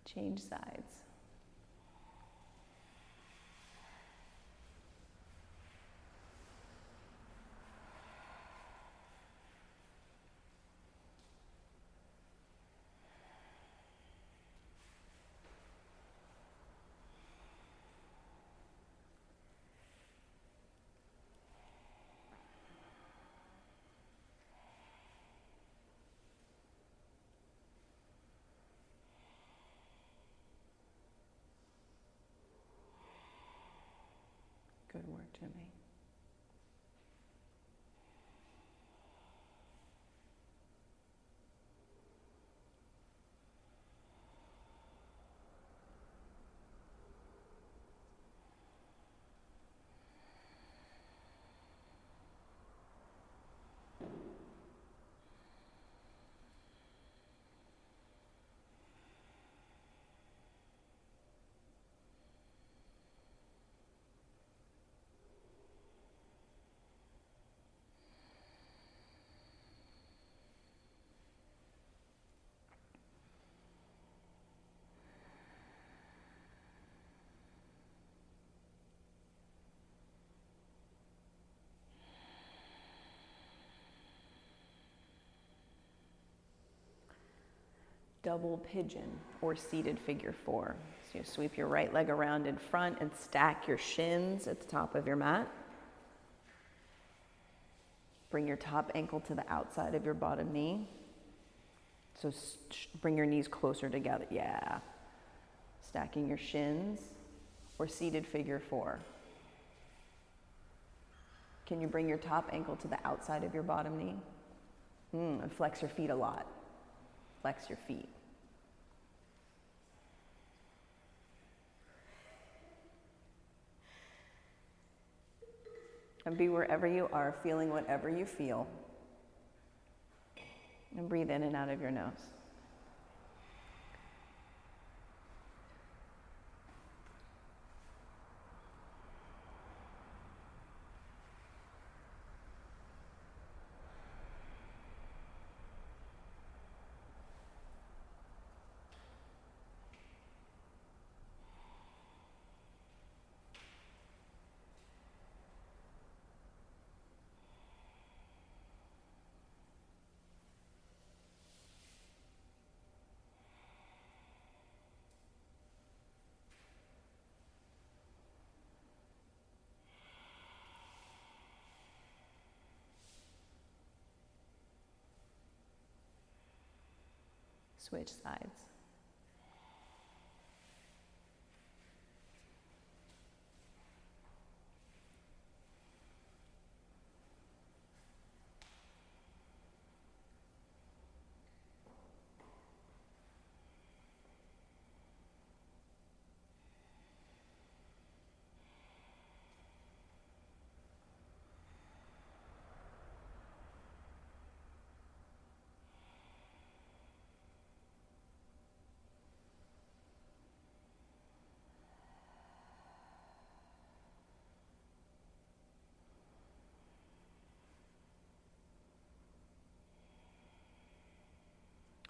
Speaker 1: Change sides. Good work, Jimmy. Double pigeon or seated figure four. So you sweep your right leg around in front and stack your shins at the top of your mat. Bring your top ankle to the outside of your bottom knee. So bring your knees closer together. Yeah. Stacking your shins or seated figure four. Can you bring your top ankle to the outside of your bottom knee? And flex your feet a lot. Flex your feet. And be wherever you are, feeling whatever you feel. And breathe in and out of your nose. Switch sides.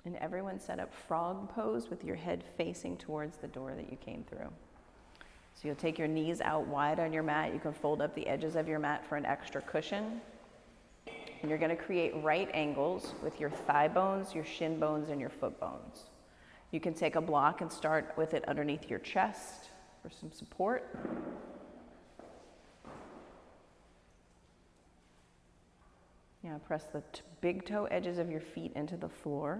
Speaker 1: And everyone set up frog pose with your head facing towards the door that you came through. So you'll take your knees out wide on your mat. You can fold up the edges of your mat for an extra cushion. And you're going to create right angles with your thigh bones, your shin bones, and your foot bones. You can take a block and start with it underneath your chest for some support. Yeah, press the big toe edges of your feet into the floor.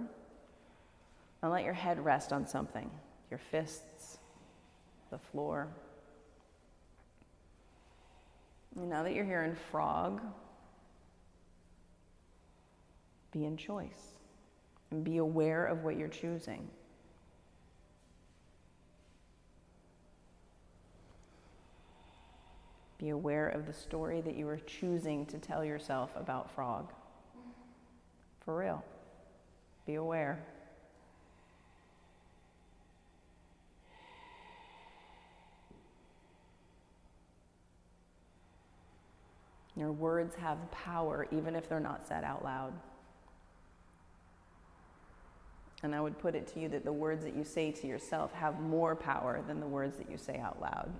Speaker 1: And let your head rest on something, your fists, the floor. And now that you're here in frog, be in choice and be aware of what you're choosing. Be aware of the story that you are choosing to tell yourself about frog. For real. Be aware. Your words have power, even if they're not said out loud. And I would put it to you that the words that you say to yourself have more power than the words that you say out loud.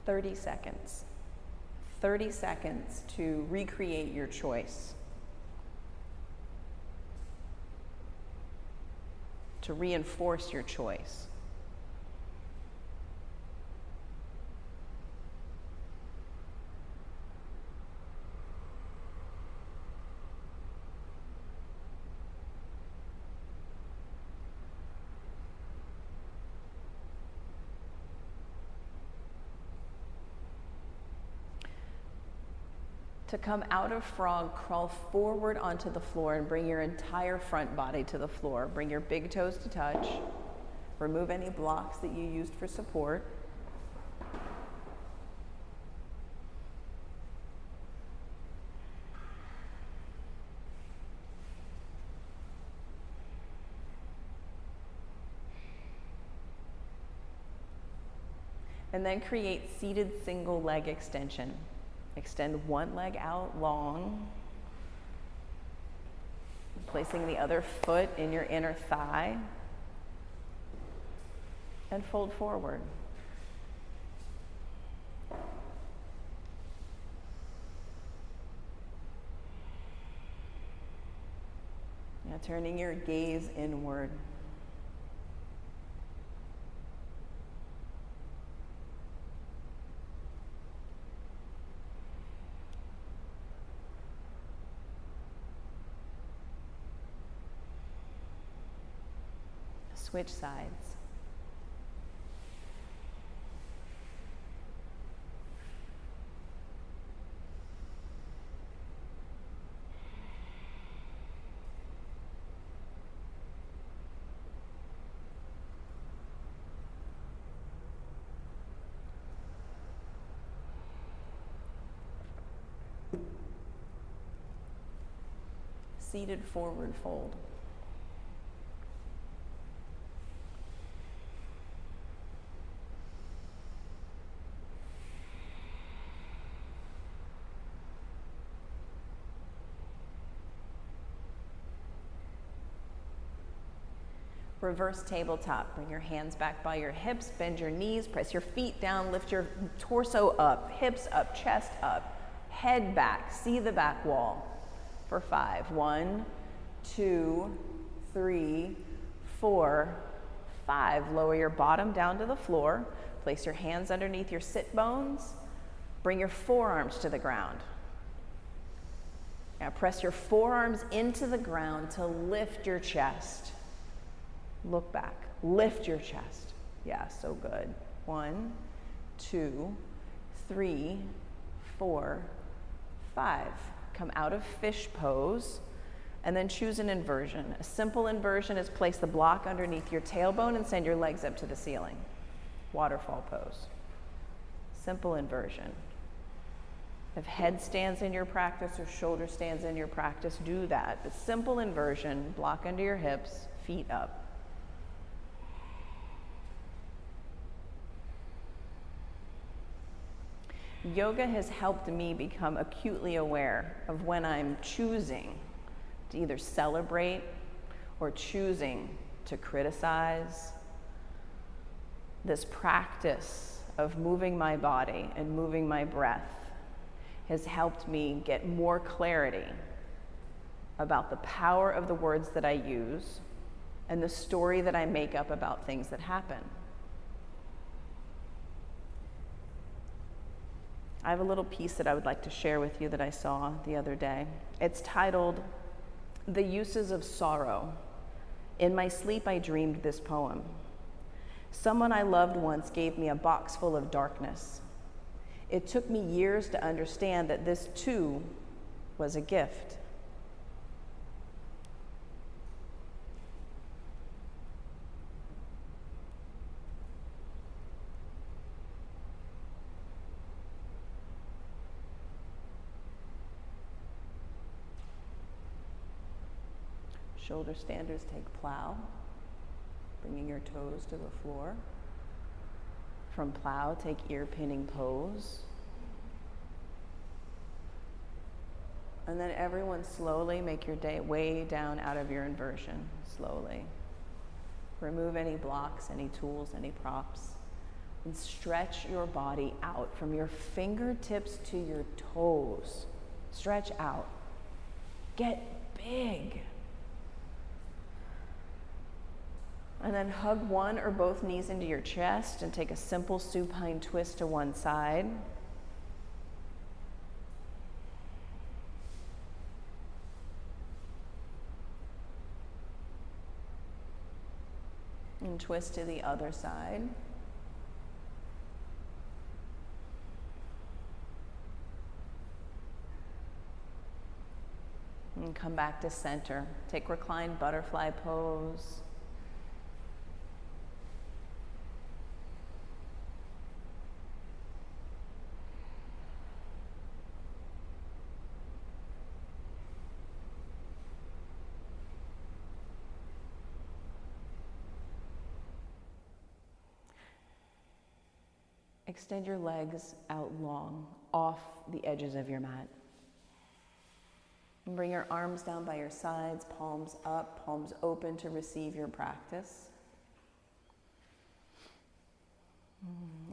Speaker 1: "30 seconds. 30 seconds to recreate your choice. To reinforce your choice. To come out of frog, crawl forward onto the floor and bring your entire front body to the floor. Bring your big toes to touch. Remove any blocks that you used for support. And then create seated single leg extension. Extend one leg out long, placing the other foot in your inner thigh, and fold forward. Now turning your gaze inward. Switch sides. Seated forward fold. Reverse tabletop. Bring your hands back by your hips, bend your knees, press your feet down, lift your torso up, hips up, chest up, head back, see the back wall for 5. 1, 2, 3, 4, 5. Lower your bottom down to the floor. Place your hands underneath your sit bones. Bring your forearms to the ground. Now press your forearms into the ground to lift your chest. Look back, lift your chest. Yeah, so good. 1, 2, 3, 4, 5, come out of fish pose, and then choose an inversion. A simple inversion is place the block underneath your tailbone and send your legs up to the ceiling. Waterfall pose. Simple inversion. If headstands in your practice or shoulder stands in your practice, do that. But simple inversion, block under your hips, feet up. Yoga has helped me become acutely aware of when I'm choosing to either celebrate or choosing to criticize. This practice of moving my body and moving my breath has helped me get more clarity about the power of the words that I use and the story that I make up about things that happen. I have a little piece that I would like to share with you that I saw the other day. It's titled, "The Uses of Sorrow. In my sleep, I dreamed this poem. Someone I loved once gave me a box full of darkness. It took me years to understand that this too was a gift. Shoulder standers take plow, bringing your toes to the floor. From plow, take ear pinning pose. And then everyone slowly make your way down out of your inversion, slowly. Remove any blocks, any tools, any props, and stretch your body out from your fingertips to your toes. Stretch out. Get big. And then hug one or both knees into your chest and take a simple supine twist to one side. And twist to the other side. And come back to center. Take reclined butterfly pose. Extend your legs out long, off the edges of your mat. And bring your arms down by your sides, palms up, palms open to receive your practice.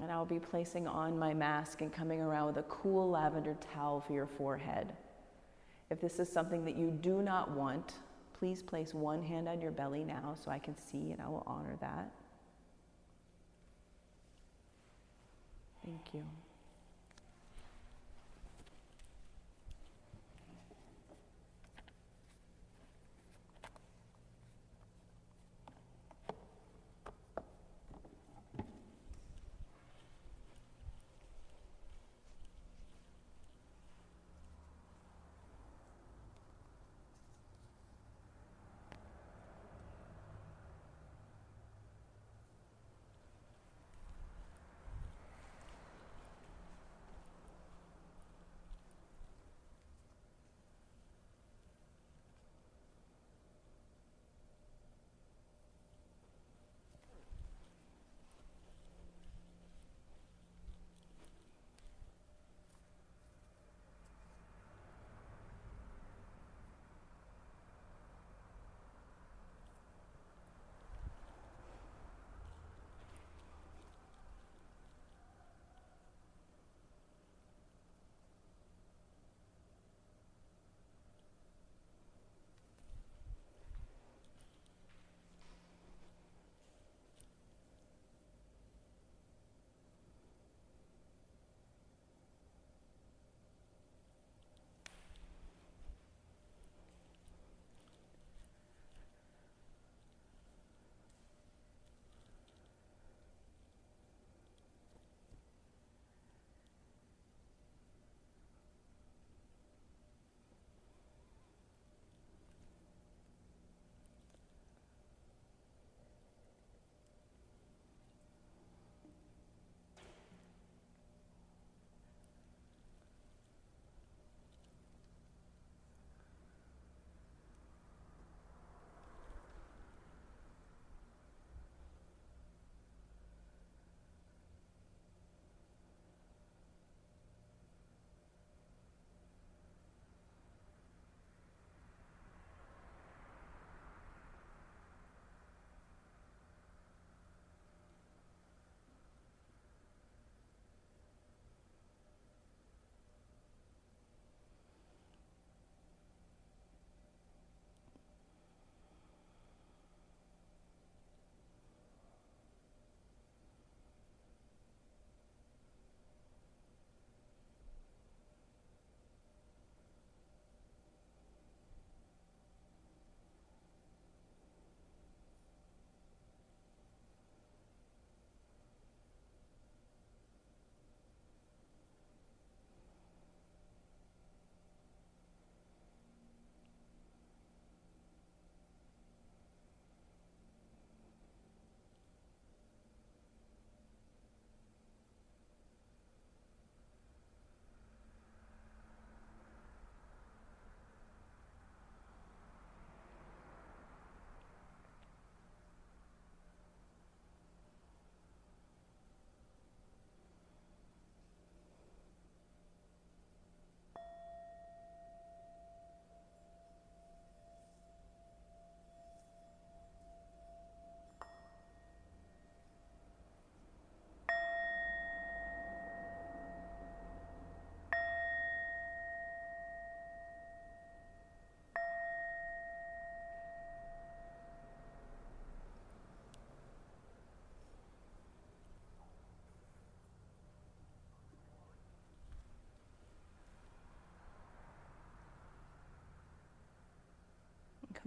Speaker 1: And I'll be placing on my mask and coming around with a cool lavender towel for your forehead. If this is something that you do not want, please place one hand on your belly now so I can see, and I will honor that. Thank you.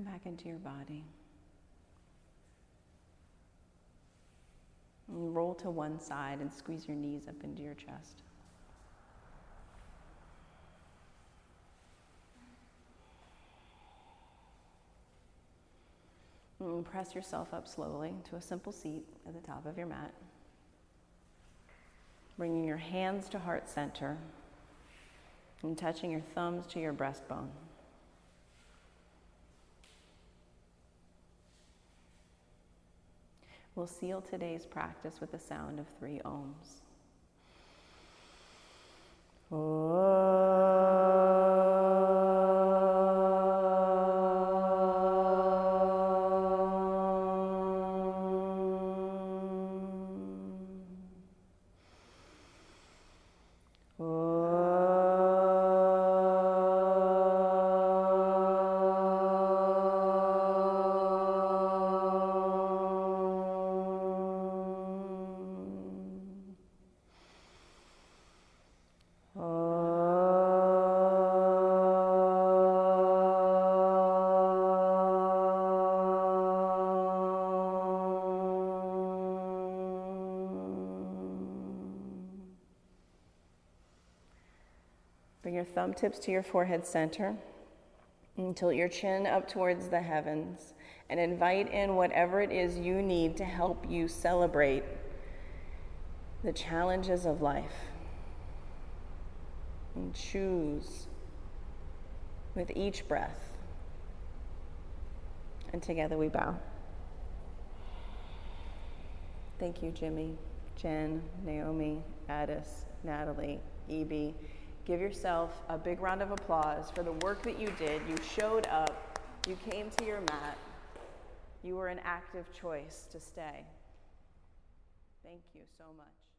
Speaker 1: Come back into your body. And roll to one side and squeeze your knees up into your chest. And press yourself up slowly to a simple seat at the top of your mat. Bringing your hands to heart center and touching your thumbs to your breastbone. We'll seal today's practice with the sound of 3 ohms. Bring your thumb tips to your forehead center and tilt your chin up towards the heavens and invite in whatever it is you need to help you celebrate the challenges of life. And choose with each breath. And together we bow. Thank you, Jimmy, Jen, Naomi, Addis, Natalie, Evie. Give yourself a big round of applause for the work that you did. You showed up, you came to your mat, you were an active choice to stay. Thank you so much.